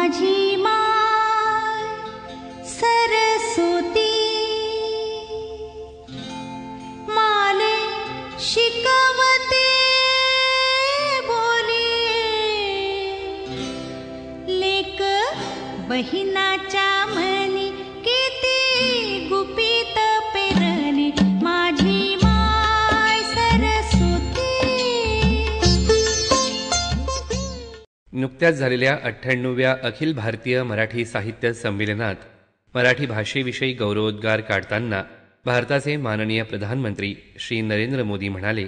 माझी माय सरस्वती माले शिकवते बोली लेक बहिणाच्या मनी किती गुपित पेरणी माझी माय सरस्वती. नुकत्याच झालेल्या 98व्या अखिल भारतीय मराठी साहित्य संमेलनात मराठी भाषेविषयी गौरवोद्गार काढताना भारताचे माननीय प्रधानमंत्री श्री नरेंद्र मोदी म्हणाले,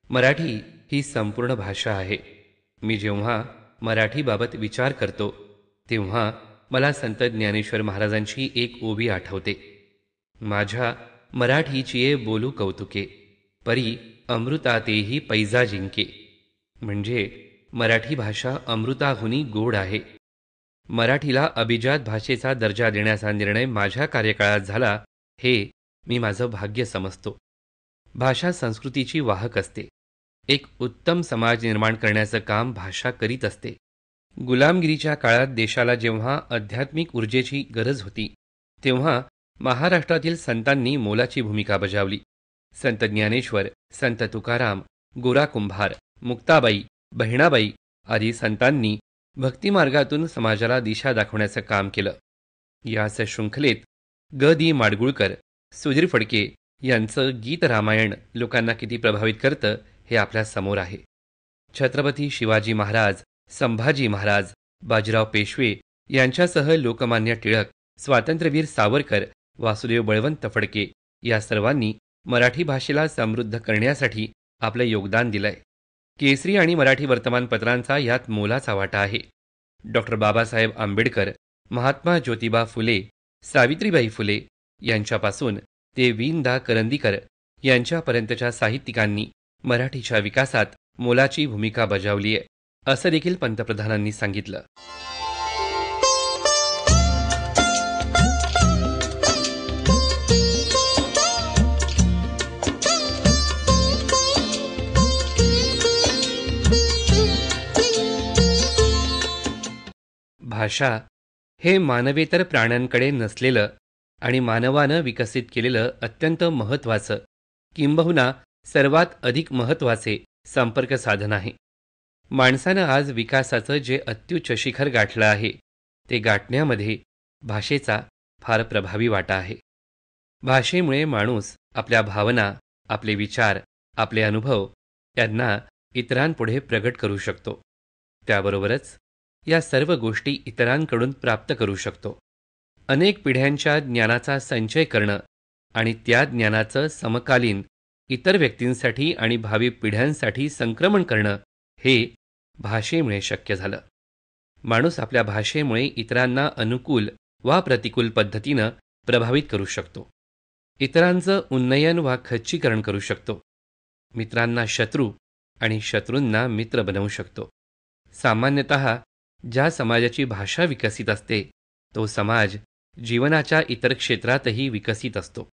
मराठी ही संपूर्ण भाषा आहे. मी जेव्हा मराठीबाबत विचार करतो तेव्हा मला संत ज्ञानेश्वर महाराजांची एक ओवी आठवते. माझ्या मराठीचिये बोलू कौतुके परी अमृतातेही पैजा जिंके. म्हणजे मराठी भाषा अमृताहुनी गोड आहे. मराठीला अभिजात भाषेचा दर्जा देण्याचा निर्णय माझ्या कार्यकाळात झाला हे मी माझं भाग्य समजतो. भाषा संस्कृतीची वाहक असते. एक उत्तम समाज निर्माण करण्याचं काम भाषा करीत असते. गुलामगिरीच्या काळात देशाला जेव्हा आध्यात्मिक ऊर्जेची गरज होती तेव्हा महाराष्ट्रातील संतांनी मोलाची भूमिका बजावली. संत ज्ञानेश्वर, संत तुकाराम, गोरा कुंभार, मुक्ताबाई, बहिणाबाई आदी संतांनी भक्तिमार्गातून समाजाला दिशा दाखवण्याचं काम केलं. याच शृंखलेत ग. दी. माडगुळकर, सुधीर फडके यांचं गीत रामायण लोकांना किती प्रभावित करतं हे आपल्या समोर आहे. छत्रपती शिवाजी महाराज, संभाजी महाराज, बाजीराव पेशवे यांच्यासह लोकमान्य टिळक, स्वातंत्र्यवीर सावरकर, वासुदेव बळवंत फडके या सर्वांनी मराठी भाषेला समृद्ध करण्यासाठी आपलं योगदान दिलंय. केसरी आणि मराठी वर्तमानपत्रांचा यात मोलाचा वाटा आहे. डॉक्टर बाबासाहेब आंबेडकर, महात्मा ज्योतिबा फुले, सावित्रीबाई फुले यांच्यापासून ते वीनदा करंदीकर यांच्यापर्यंतच्या साहित्यिकांनी मराठीच्या विकासात मोलाची भूमिका बजावली आहे, असं देखील पंतप्रधानांनी सांगितलं. भाषा हे मानवेतर प्राण्यांकडे नसलेलं आणि मानवानं विकसित केलेलं अत्यंत महत्त्वाचं, किंबहुना सर्वात अधिक महत्त्वाचे संपर्क साधन आहे. माणसानं आज विकासाचं जे अत्युच्च शिखर गाठलं आहे ते गाठण्यामध्ये भाषेचा फार प्रभावी वाटा आहे. भाषेमुळे माणूस आपल्या भावना, आपले विचार, आपले अनुभव यांना इतरांपुढे प्रगट करू शकतो. त्याबरोबरच या सर्व गोष्टी इतरांकडून प्राप्त करू शकतो. अनेक पिढ्यांच्या ज्ञानाचा संचय करणं आणि त्या ज्ञानाचं समकालीन इतर व्यक्तींसाठी आणि भावी पिढ्यांसाठी संक्रमण करणं हे भाषेमुळे शक्य झालं. माणूस आपल्या भाषेमुळे इतरांना अनुकूल वा प्रतिकूल पद्धतीनं प्रभावित करू शकतो. इतरांचं उन्नयन वा खच्चीकरण करू शकतो. मित्रांना शत्रू आणि शत्रूंना मित्र बनवू शकतो. सामान्यतः ज्या समाजाची भाषा विकसित असते तो समाज जीवनाच्या इतर क्षेत्रातही विकसित असतो.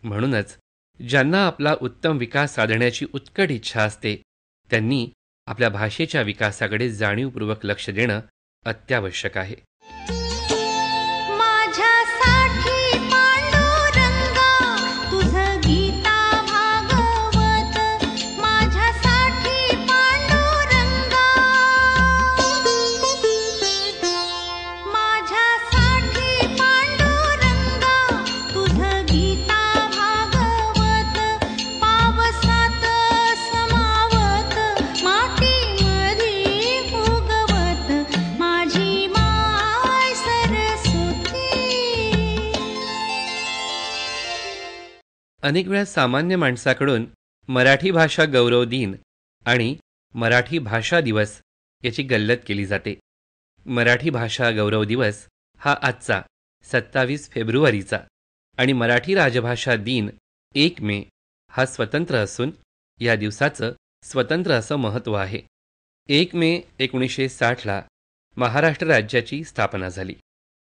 म्हणूनच ज्यांना आपला उत्तम विकास साधण्याची उत्कट इच्छा असते त्यांनी आपल्या भाषेच्या विकासाकडे जाणीवपूर्वक लक्ष देणं अत्यावश्यक आहे. माझ्यासाठी पांडुरंगा तुझं गीता भागवत, माझ्यासाठी पांडुरंगा, माझ्यासाठी पांडुरंगा तुझं गीता भागवत, पावसात समावत मातीमध्ये उगवत माझी माय सरस्वती. अनेक वेळा सामान्य माणसाकडून मराठी भाषा गौरव दिन आणि मराठी भाषा दिवस याची गल्लत केली जाते. मराठी भाषा गौरव दिवस हा आजचा 27 फेब्रुवारीचा आणि मराठी राजभाषा दिन 1 मे हा स्वतंत्र असून या दिवसाचं स्वतंत्र असं महत्त्व आहे. 1 मे 1960ला महाराष्ट्र राज्याची स्थापना झाली.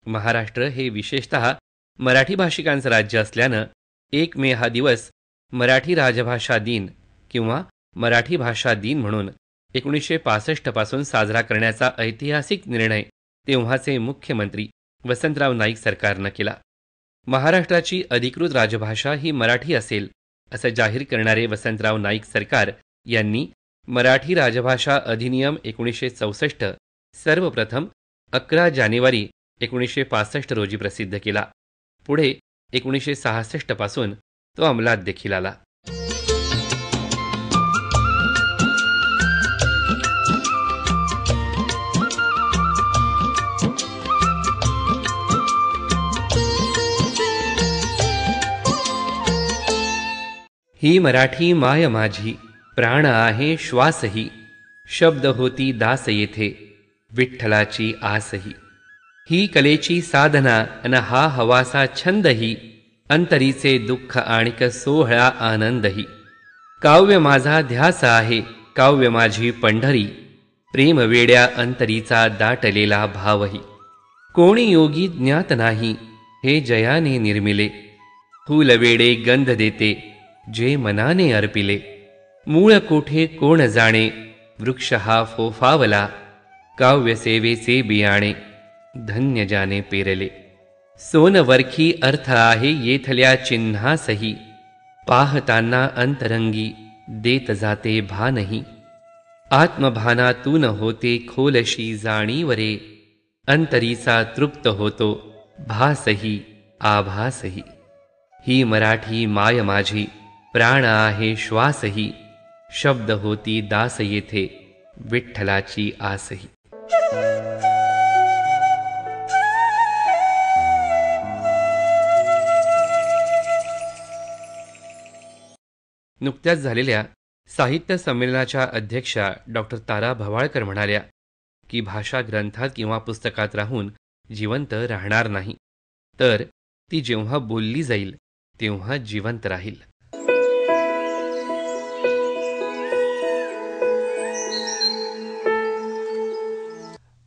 महाराष्ट्र हे विशेषतः मराठी भाषिकांचं राज्य असल्यानं 1 मे हा दिवस मराठी राजभाषा दिन किंवा मराठी भाषा दिन म्हणून 1965 पासून साजरा करण्याचा ऐतिहासिक निर्णय तेव्हाचे मुख्यमंत्री वसंतराव नाईक सरकारनं केला. महाराष्ट्राची अधिकृत राजभाषा ही मराठी असेल असं जाहीर करणारे वसंतराव नाईक सरकार यांनी मराठी राजभाषा अधिनियम 1964 सर्वप्रथम 11 जानेवारी 1965 रोजी प्रसिद्ध केला. पुढे 1966 पासून तो अंमलात देखील आला. ही मराठी माय माझी, प्राण आहे श्वासही, शब्द होती दास येथे, विठ्ठलाची आसही. ही कलेची साधना अन हा हवासा छंदही, अंतरीचे दुःख आणिक सोहळा आनंदही. काव्य माझा ध्यास आहे, काव्य माझी पंढरी, प्रेम वेड्या अंतरीचा दाटलेला भावही. कोणी योगी ज्ञात नाही, हे जयाने निर्मिले, फूल वेडे गंध देते, जे मनाने अर्पिले. मूळ कोठे कोण जाणे, वृक्ष हा फोफावला, काव्य सेवेचे बियाणे, धन्य जाने पेरले. सोनवरखी अर्थ आहे येथल्या चिन्हासही, पाहताना अंतरंगी देत जाते भानही. आत्मभानातून होते खोलशी जाणीवरे, अंतरीचा तृप्त होतो भासही आभासही. ही मराठी माय माझी, प्राण आहे श्वासही, शब्द होती दास येथे, विठ्ठलाची आसही. नुकत्याच झालेल्या साहित्य संमेलनाच्या अध्यक्षा डॉक्टर तारा भवाळकर म्हणाल्या की भाषा ग्रंथात किंवा पुस्तकात राहून जिवंत राहणार नाही, तर ती जेव्हा बोलली जाईल तेव्हा जिवंत राहील.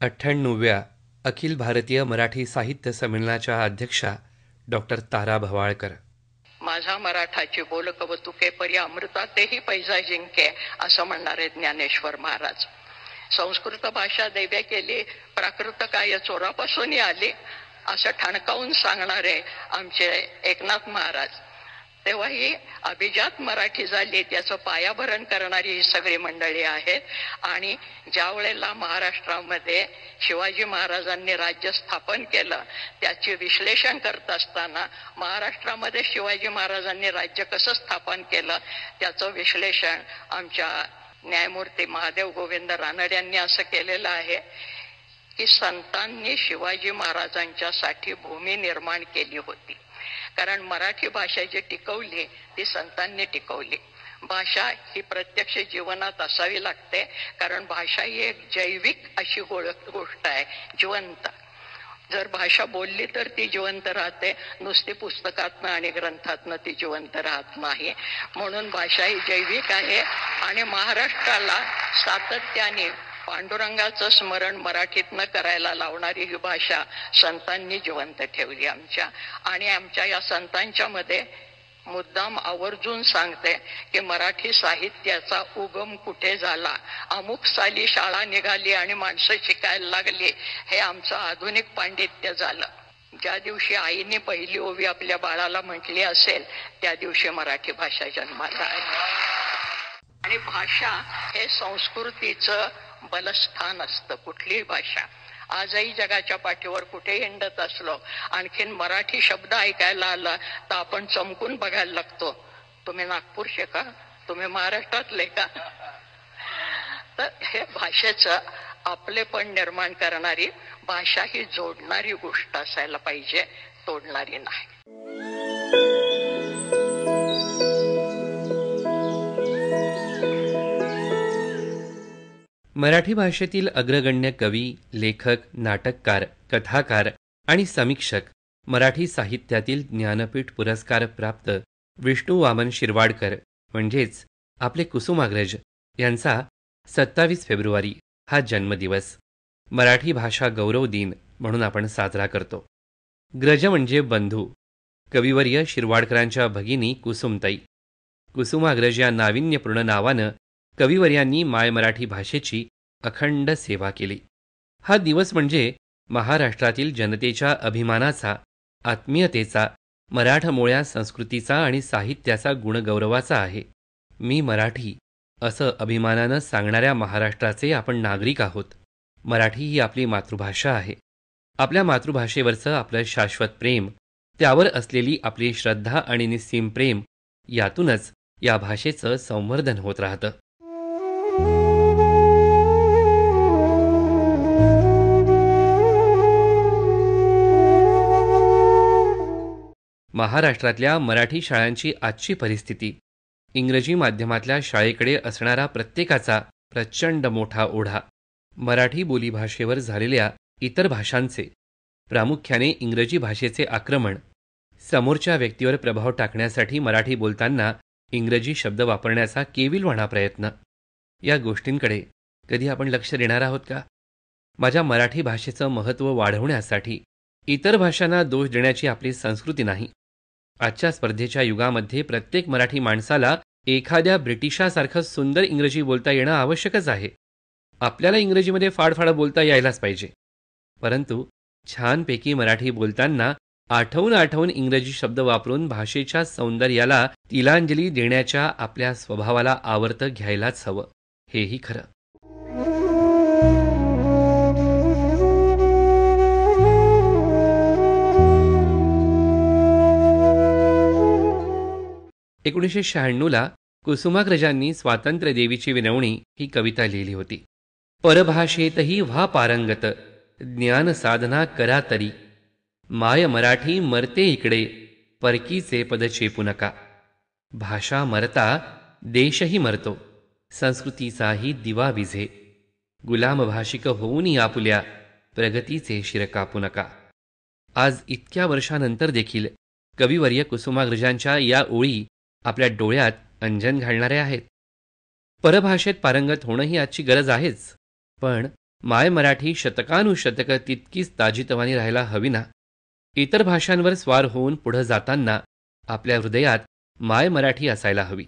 अठ्ठ्याण्णव्या अखिल भारतीय मराठी साहित्य संमेलनाच्या अध्यक्षा डॉक्टर तारा भवाळकर. माझा मराठाची बोल कवतुके परी अमृतातेही पैजा जिंके, असं म्हणणारे ज्ञानेश्वर महाराज. संस्कृत भाषा दैव्य केली, प्राकृत काय चोरापासूनही आली, असं ठणकावून सांगणारे आमचे एकनाथ महाराज. तेव्हा ही अभिजात मराठी झाली, त्याचं पायाभरण करणारी ही सगळी मंडळी आहेत. आणि ज्या वेळेला महाराष्ट्रामध्ये शिवाजी महाराजांनी राज्य स्थापन केलं, त्याचे विश्लेषण करत असताना महाराष्ट्रामध्ये शिवाजी महाराजांनी राज्य कसं स्थापन केलं त्याचं विश्लेषण आमच्या न्यायमूर्ती महादेव गोविंद रानड यांनी असं केलेलं आहे की संतांनी शिवाजी महाराजांच्यासाठी भूमी निर्माण केली होती. कारण मराठी भाषा जी टिकवली ती संतांनी टिकवली. भाषा ही प्रत्यक्ष जीवनात असावी लागते, कारण भाषा ही एक जैविक अशी गोष्ट आहे, जिवंत. जर भाषा बोलली तर ती जिवंत राहते, नुसती पुस्तकातनं आणि ग्रंथातनं ती जिवंत राहत नाही. म्हणून भाषा ही जैविक आहे. आणि महाराष्ट्राला सातत्याने पांडुरंगाचं स्मरण मराठीतनं करायला लावणारी ही भाषा संतांनी जिवंत ठेवली आमच्या. आणि आमच्या या संतांच्या मध्ये मुद्दाम आवर्जून सांगते की मराठी साहित्याचा उगम कुठे झाला, अमुक साली शाळा निघाली आणि माणसं शिकायला लागली, हे आमचं आधुनिक पांडित्य झालं. ज्या दिवशी आईने पहिली ओवी आपल्या बाळाला म्हटली असेल त्या दिवशी मराठी भाषा जन्माला आली. आणि भाषा हे संस्कृतीचं बलस्थान असतं. कुठलीही भाषा आजही जगाच्या पाठीवर कुठे हिंडत असलो, आणखीन मराठी शब्द ऐकायला आला तर आपण चमकून बघायला लागतो. तुम्ही नागपूरचे का, तुम्ही महाराष्ट्रातले का. तर हे भाषेचं आपलेपण निर्माण करणारी, भाषा ही जोडणारी गोष्ट असायला पाहिजे, तोडणारी नाही. मराठी भाषेतील अग्रगण्य कवी, लेखक, नाटककार, कथाकार आणि समीक्षक, मराठी साहित्यातील ज्ञानपीठ पुरस्कार प्राप्त विष्णू वामन शिरवाडकर म्हणजेच आपले कुसुमाग्रज यांचा 27 फेब्रुवारी हा जन्मदिवस मराठी भाषा गौरव दिन म्हणून आपण साजरा करतो. ग्रज म्हणजे बंधू. कविवर्य शिरवाडकरांच्या भगिनी कुसुमताई. कुसुमाग्रज या नाविन्यपूर्ण नावानं कविवर्यांनी माय मराठी भाषेची अखंड सेवा केली. हा दिवस म्हणजे महाराष्ट्रातील जनतेच्या अभिमानाचा, आत्मीयतेचा, मराठमोळ्या संस्कृतीचा आणि साहित्याचा गुणगौरवाचा आहे. मी मराठी असं अभिमानानं सांगणाऱ्या महाराष्ट्राचे आपण नागरिक आहोत. मराठी ही आपली मातृभाषा आहे. आपल्या मातृभाषेवरचं आपलं शाश्वत प्रेम, त्यावर असलेली आपली श्रद्धा आणि निस्सीम प्रेम, यातूनच या भाषेचं संवर्धन होत राहतं. महाराष्ट्रातल्या मराठी शाळांची आजची परिस्थिती, इंग्रजी माध्यमातल्या शाळेकडे असणारा प्रत्येकाचा प्रचंड मोठा ओढा, मराठी बोलीभाषेवर झालेल्या इतर भाषांचे, प्रामुख्याने इंग्रजी भाषेचे आक्रमण, समोरच्या व्यक्तीवर प्रभाव टाकण्यासाठी मराठी बोलताना इंग्रजी शब्द वापरण्याचा केविलवाणा प्रयत्न, या गोष्टींकडे कधी आपण लक्ष देणार आहोत का? माझ्या मराठी भाषेचं महत्त्व वाढवण्यासाठी इतर भाषांना दोष देण्याची आपली संस्कृती नाही. आजच्या स्पर्धेच्या युगामध्ये प्रत्येक मराठी माणसाला एखाद्या ब्रिटिशासारखं सुंदर इंग्रजी बोलता येणं आवश्यकच आहे. आपल्याला इंग्रजीमध्ये फाडफाड बोलता यायलाच पाहिजे. परंतु छानपैकी मराठी बोलताना आठवून इंग्रजी शब्द वापरून भाषेच्या सौंदर्याला तिलांजली देण्याच्या आपल्या स्वभावाला आवर्त घ्यायलाच हवं, हेही खरं. एकोणीसशे 96ला कुसुमाग्रजांनी स्वातंत्र्यदेवीची विनवणी ही कविता लिहिली होती. परभाषेतही व्हा पारंगत, ज्ञान साधना करा तरी, माय मराठी मरते इकडे, परकीचे पद चेपू नका. भाषा मरता देशही मरतो, संस्कृतीचाही दिवा विझे, गुलाम भाषिक होऊन आपुल्या, प्रगतीचे शिर कापू नका. आज इतक्या वर्षानंतर देखील कविवर्य कुसुमाग्रजांच्या या ओळी आपल्या डोळ्यात अंजन घालणाऱ्या आहेत. परभाषेत पारंगत होणं ही आजची गरज आहेच, पण माय मराठी शतकानुशतकं तितकीच ताजीतवानी राहायला हवी ना. इतर भाषांवर स्वार होऊन पुढं जाताना आपल्या हृदयात माय मराठी असायला हवी.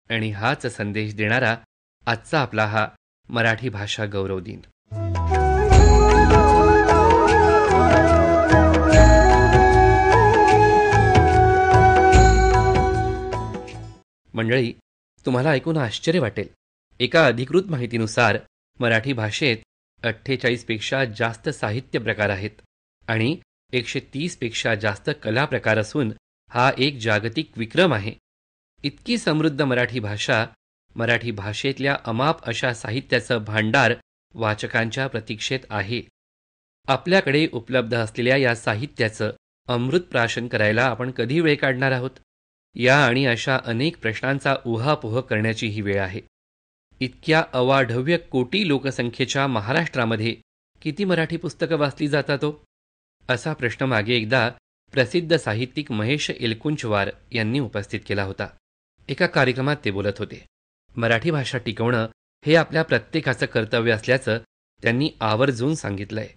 आणि हाच संदेश देणारा आजचा आपला हा मराठी भाषा गौरव दिन. मंडळी, तुम्हाला ऐकून आश्चर्य वाटेल, एका अधिकृत माहितीनुसार मराठी भाषेत 48 पेक्षा जास्त साहित्य प्रकार आहेत आणि 130 पेक्षा जास्त कला प्रकार असून हा एक जागतिक विक्रम आहे. इतकी समृद्ध मराठी भाषा, मराठी भाषेतल्या अमाप अशा साहित्याचं भांडार वाचकांच्या प्रतीक्षेत आहे. आपल्याकडे उपलब्ध असलेल्या या साहित्याचं अमृत प्राशन करायला आपण कधी वेळ काढणार आहोत? या आणि अशा अनेक प्रश्नांचा उहापोह करण्याची ही वेळ आहे. इतक्या अवाढव्य कोटी लोकसंख्येच्या महाराष्ट्रामध्ये किती मराठी पुस्तकं वाचली जातात? असा प्रश्न मागे एकदा प्रसिद्ध साहित्यिक महेश एलकुंचवार यांनी उपस्थित केला होता. एका कार्यक्रमात ते बोलत होते. मराठी भाषा टिकवणं हे आपल्या प्रत्येकाचं कर्तव्य असल्याचं त्यांनी आवर्जून सांगितलंय.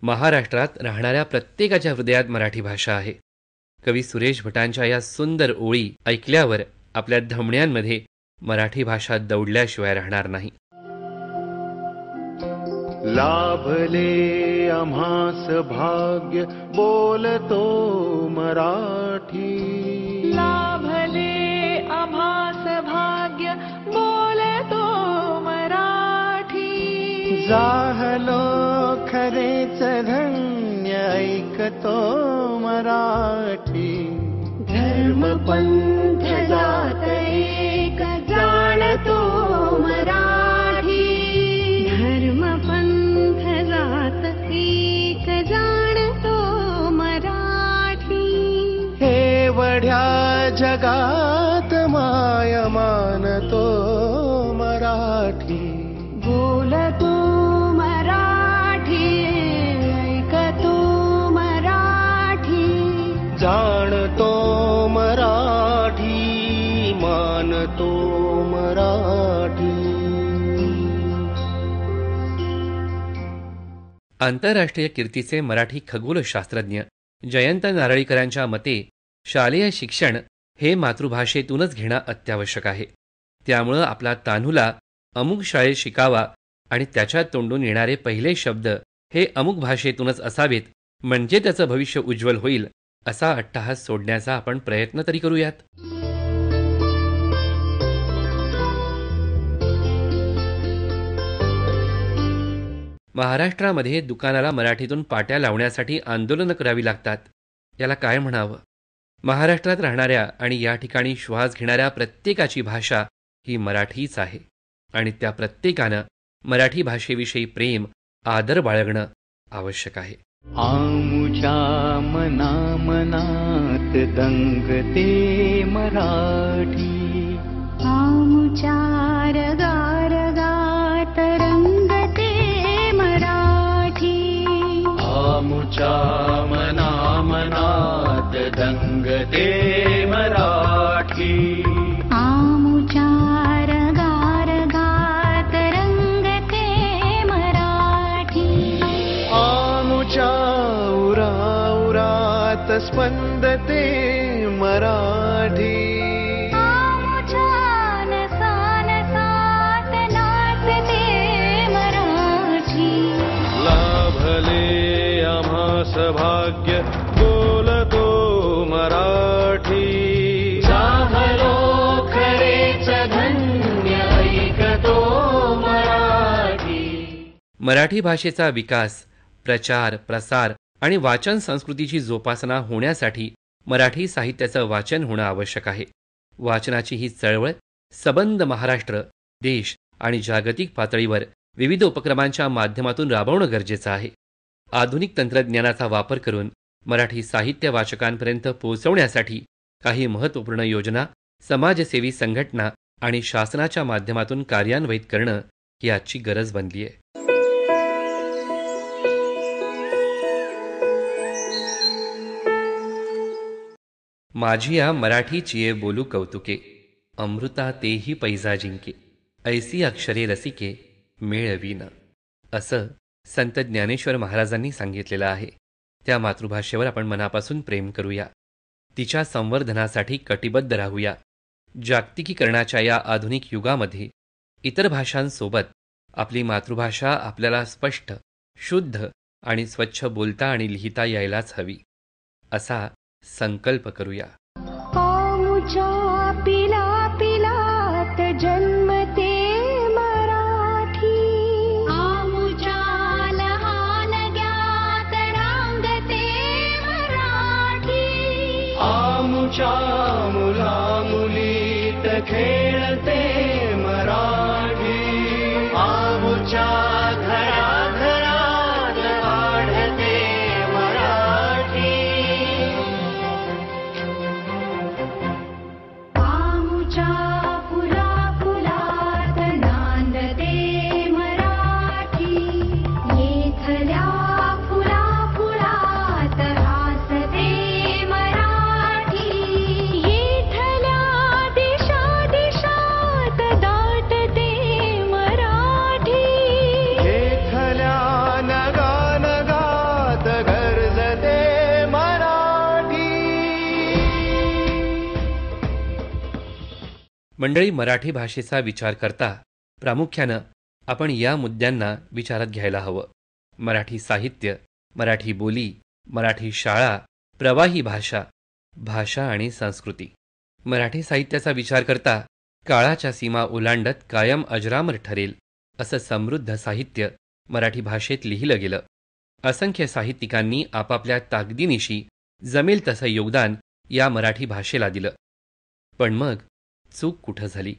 महाराष्ट्रात राहणाऱ्या प्रत्येकाच्या हृदयात मराठी भाषा आहे. कवी सुरेश भटांच्या या सुंदर ओळी ऐकल्यावर आपल्या धमण्यांमध्ये मराठी भाषा दौडल्याशिवाय राहणार नाही. लाभले आम्हास भाग्य बोलतो मराठी, लाभले आम्हास भाग्य बोलतो मराठी, जाहलो खरेच धन्य ऐकतो मराठी, धर्म पंथ जात एक जाणतो मराठी, धर्म पंथ जात एक जाणतो मराठी, हे वढ्या जगात माय मानतो मराठी, बोलतो मराठी, ऐकतो मराठी, जाणतो मराठी, मानतो मराठी. आंतरराष्ट्रीय कीर्तीचे मराठी खगोलशास्त्रज्ञ जयंत नारळीकरांच्या मते शालेय शिक्षण हे मातृभाषेतूनच घेणं अत्यावश्यक आहे. त्यामुळं आपला तान्हुला अमुक शाळेत शिकावा आणि त्याच्यात तोंडून येणारे पहिले शब्द हे अमुक भाषेतूनच असावेत म्हणजे त्याचं भविष्य उज्ज्वल होईल, असा अट्टहास सोडण्याचा आपण प्रयत्न तरी करूयात. महाराष्ट्रामध्ये दुकानाला मराठीतून पाट्या लावण्यासाठी आंदोलनं करावी लागतात. याला काय म्हणावं? महाराष्ट्रात राहणाऱ्या आणि या ठिकाणी श्वास घेणाऱ्या प्रत्येकाची भाषा ही मराठीच आहे आणि त्या प्रत्येकानं मराठी भाषेविषयी प्रेम, आदर बाळगणं आवश्यक आहे. आमुच्या मना मनात दंगते मराठी, आमुच्या रगारगात रंगते मराठी, आमुच्या मना मनात दंगते मराठी, आमुच्या रगारगात रंगते मराठी, आमुच्या उराउरात स्पंदते मराठी, आमुच्या नसानसात नाचते मराठी. लाभले आम्हास भाग्य बोलतो मराठी, झालो खरेच धन्य ऐकतो मराठी. मराठी भाषेचा विकास, प्रचार, प्रसार आणि वाचन संस्कृतीची जोपासना होण्यासाठी मराठी साहित्याचं वाचन होणं आवश्यक आहे. वाचनाची ही चळवळ सबंध महाराष्ट्र, देश आणि जागतिक पातळीवर विविध उपक्रमांच्या माध्यमातून राबवणं गरजेचं आहे. आधुनिक तंत्रज्ञानाचा वापर करून मराठी साहित्य वाचकांपर्यंत पोहोचवण्यासाठी काही महत्त्वपूर्ण योजना समाजसेवी संघटना आणि शासनाच्या माध्यमातून कार्यान्वित करणं ही आजची गरज बनली आहे. माझी या मराठीचिये बोलू कौतुके, अमृता तेही पैजा जिंके, ऐसी अक्षरे रसिके मेळवीन, असं संत ज्ञानेश्वर महाराजांनी सांगितलेलं आहे. त्या मातृभाषेवर आपण मनापासून प्रेम करूया, तिच्या संवर्धनासाठी कटिबद्ध राहूया. जागतिकीकरणाच्या या आधुनिक युगामध्ये इतर भाषांसोबत आपली मातृभाषा आपल्याला स्पष्ट, शुद्ध आणि स्वच्छ बोलता आणि लिहिता यायलाच हवी, असा संकल्प करूया. आमुच्या पिला पिलात जन्मते मराठी, आमुच्या लहान ज्ञात रांगते मराठी, आमुच्या मुला मुलीत खेळते मराठी, आमुच्या घराघरात आढळते मराठी, आमुच्या फुला फुलात नांदते मराठी, येथल्या फुला फुलात हासते मराठी, येथल्या दिशा दिशात दाटते मराठी, येथल्या नगा नगात गरजते मराठी. मंडळी, मराठी भाषेचा विचार करता प्रामुख्यानं आपण या मुद्द्यांना विचारात घ्यायला हवं. मराठी साहित्य, मराठी बोली, मराठी शाळा, प्रवाही भाषा, भाषा आणि संस्कृती. मराठी साहित्याचा विचार करता काळाच्या सीमा ओलांडत कायम अजरामर ठरेल असं समृद्ध साहित्य मराठी भाषेत लिहिलं गेलं. असंख्य साहित्यिकांनी आपापल्या ताकदीनिशी जमेल तसं योगदान या मराठी भाषेला दिलं. पण मग चूक कुठं झाली?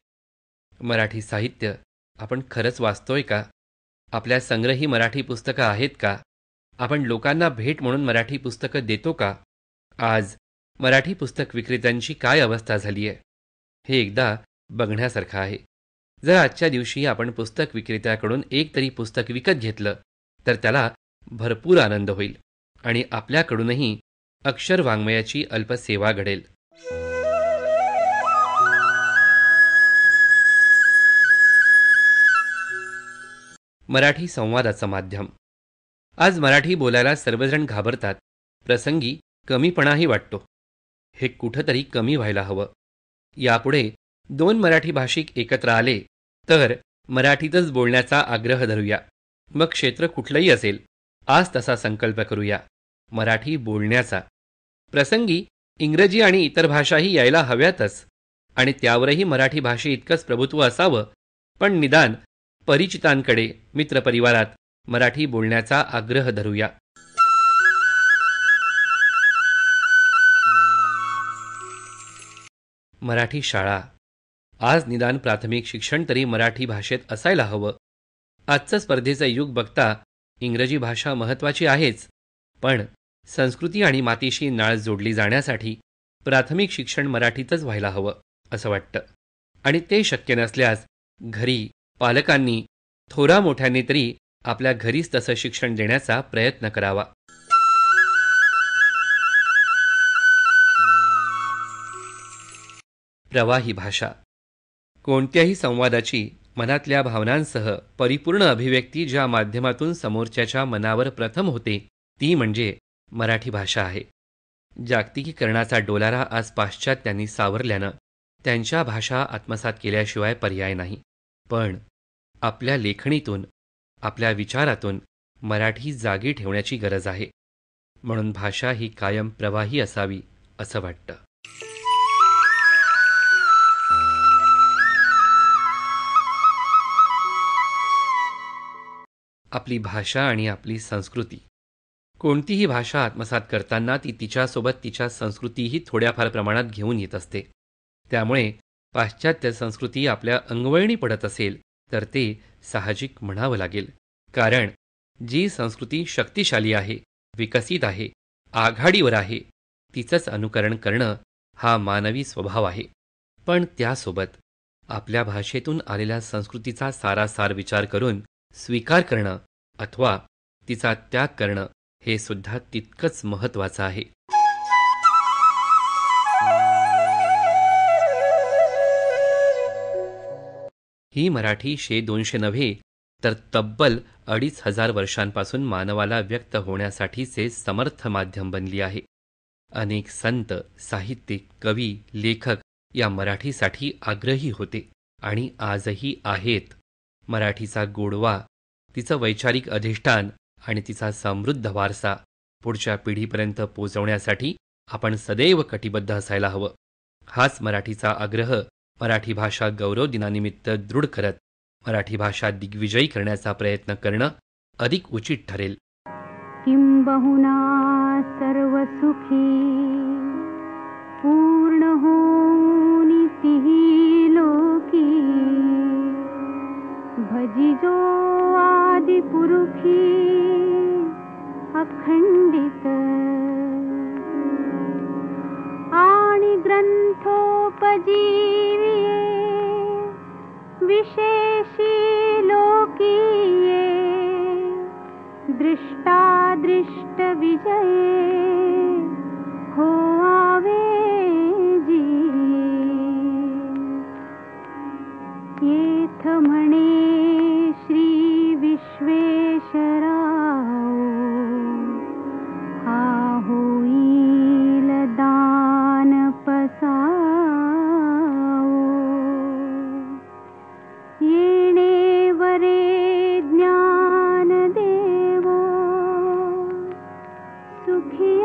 मराठी साहित्य आपण खरंच वाचतोय का? आपल्या संग्रही मराठी पुस्तकं आहेत का? आपण लोकांना भेट म्हणून मराठी पुस्तकं देतो का? आज मराठी पुस्तक विक्रेत्यांची काय अवस्था झाली आहे हे एकदा बघण्यासारखं आहे. जर आजच्या दिवशी आपण पुस्तक विक्रेत्याकडून एक तरी पुस्तक विकत घेतलं तर त्याला भरपूर आनंद होईल आणि आपल्याकडूनही अक्षर वाङ्मयाची अल्पसेवा घडेल. मराठी संवादाचं माध्यम. आज मराठी बोलायला सर्वजण घाबरतात, प्रसंगी कमीपणाही वाटतो. हे कुठंतरी कमी व्हायला हवं. यापुढे दोन मराठी भाषिक एकत्र आले तर मराठीतच बोलण्याचा आग्रह धरूया. मग क्षेत्र कुठलंही असेल, आज तसा संकल्प करूया, मराठी बोलण्याचा. प्रसंगी इंग्रजी आणि इतर भाषाही यायला हव्यातच, आणि त्यावरही मराठी भाषेइतकंच प्रभुत्व असावं, पण निदान परिचितांकडे, मित्रपरिवारात मराठी बोलण्याचा आग्रह धरूया. मराठी शाळा. आज निदान प्राथमिक शिक्षण तरी मराठी भाषेत असायला हवं. आजचं स्पर्धेचं युग बघता इंग्रजी भाषा महत्त्वाची आहेच, पण संस्कृती आणि मातीशी नाळ जोडली जाण्यासाठी प्राथमिक शिक्षण मराठीतच व्हायला हवं असं वाटतं. आणि ते शक्य नसल्यास घरी पालकांनी, थोरा मोठ्यांनी तरी आपल्या घरीच तसं शिक्षण देण्याचा प्रयत्न करावा. प्रवाही भाषा. कोणत्याही संवादाची मनातल्या भावनांसह परिपूर्ण अभिव्यक्ती ज्या माध्यमातून समोरच्याच्या मनावर प्रथम होते, ती म्हणजे मराठी भाषा आहे. जागतिकीकरणाचा डोलारा आज पाश्चात्यांनी सावरल्यानं त्यांच्या भाषा आत्मसात केल्याशिवाय पर्याय नाही. पण आपल्या लेखणीतून, आपल्या विचारातून मराठी जागी ठेवण्याची गरज आहे. म्हणून भाषा ही कायम प्रवाही असावी असं वाटतं. आपली भाषा आणि आपली संस्कृती. कोणतीही भाषा आत्मसात करताना ती तिच्यासोबत तिच्या संस्कृतीही थोड्याफार प्रमाणात घेऊन येत असते. त्यामुळे पाश्चात्य संस्कृती आपल्या अंगवळणी पडत असेल तर ते साहजिक म्हणावं लागेल. कारण जी संस्कृती शक्तिशाली आहे, विकसित आहे, आघाडीवर आहे, तिचंच अनुकरण करणं हा मानवी स्वभाव आहे. पण त्यासोबत आपल्या भाषेतून आलेल्या संस्कृतीचा सारासार विचार करून स्वीकार करणं अथवा तिचा त्याग करणं हे सुद्धा तितकंच महत्त्वाचं आहे. ही मराठी 100-200 नव्हे तर तब्बल 2500 वर्षांपासून मानवाला व्यक्त होण्यासाठीचे समर्थ माध्यम बनली आहे. अनेक संत, साहित्यिक, कवी, लेखक या मराठीसाठी आग्रही होते आणि आजही आहेत. मराठीचा गोडवा, तिचं वैचारिक अधिष्ठान आणि तिचा समृद्ध वारसा पुढच्या पिढीपर्यंत पोचवण्यासाठी आपण सदैव कटिबद्ध असायला हवं. हाच मराठीचा आग्रह मराठी भाषा गौरव दिनानिमित्त दृढ करत मराठी भाषा दिग्विजयी करण्याचा प्रयत्न करणं अधिक उचित ठरेल. किंबहुना सर्व सुखी पूर्ण होनी तिही लोकी भजिजो आदि पुरुषी अखंडित आणि ग्रंथोपजीविये विशेषी लोकीये दृष्टादृष्ट विजये हो आवे जी येथ म्हणे श्री विश्वेश्वराव हा होईल दान पसावो येणे वरे ज्ञान देवो सुखी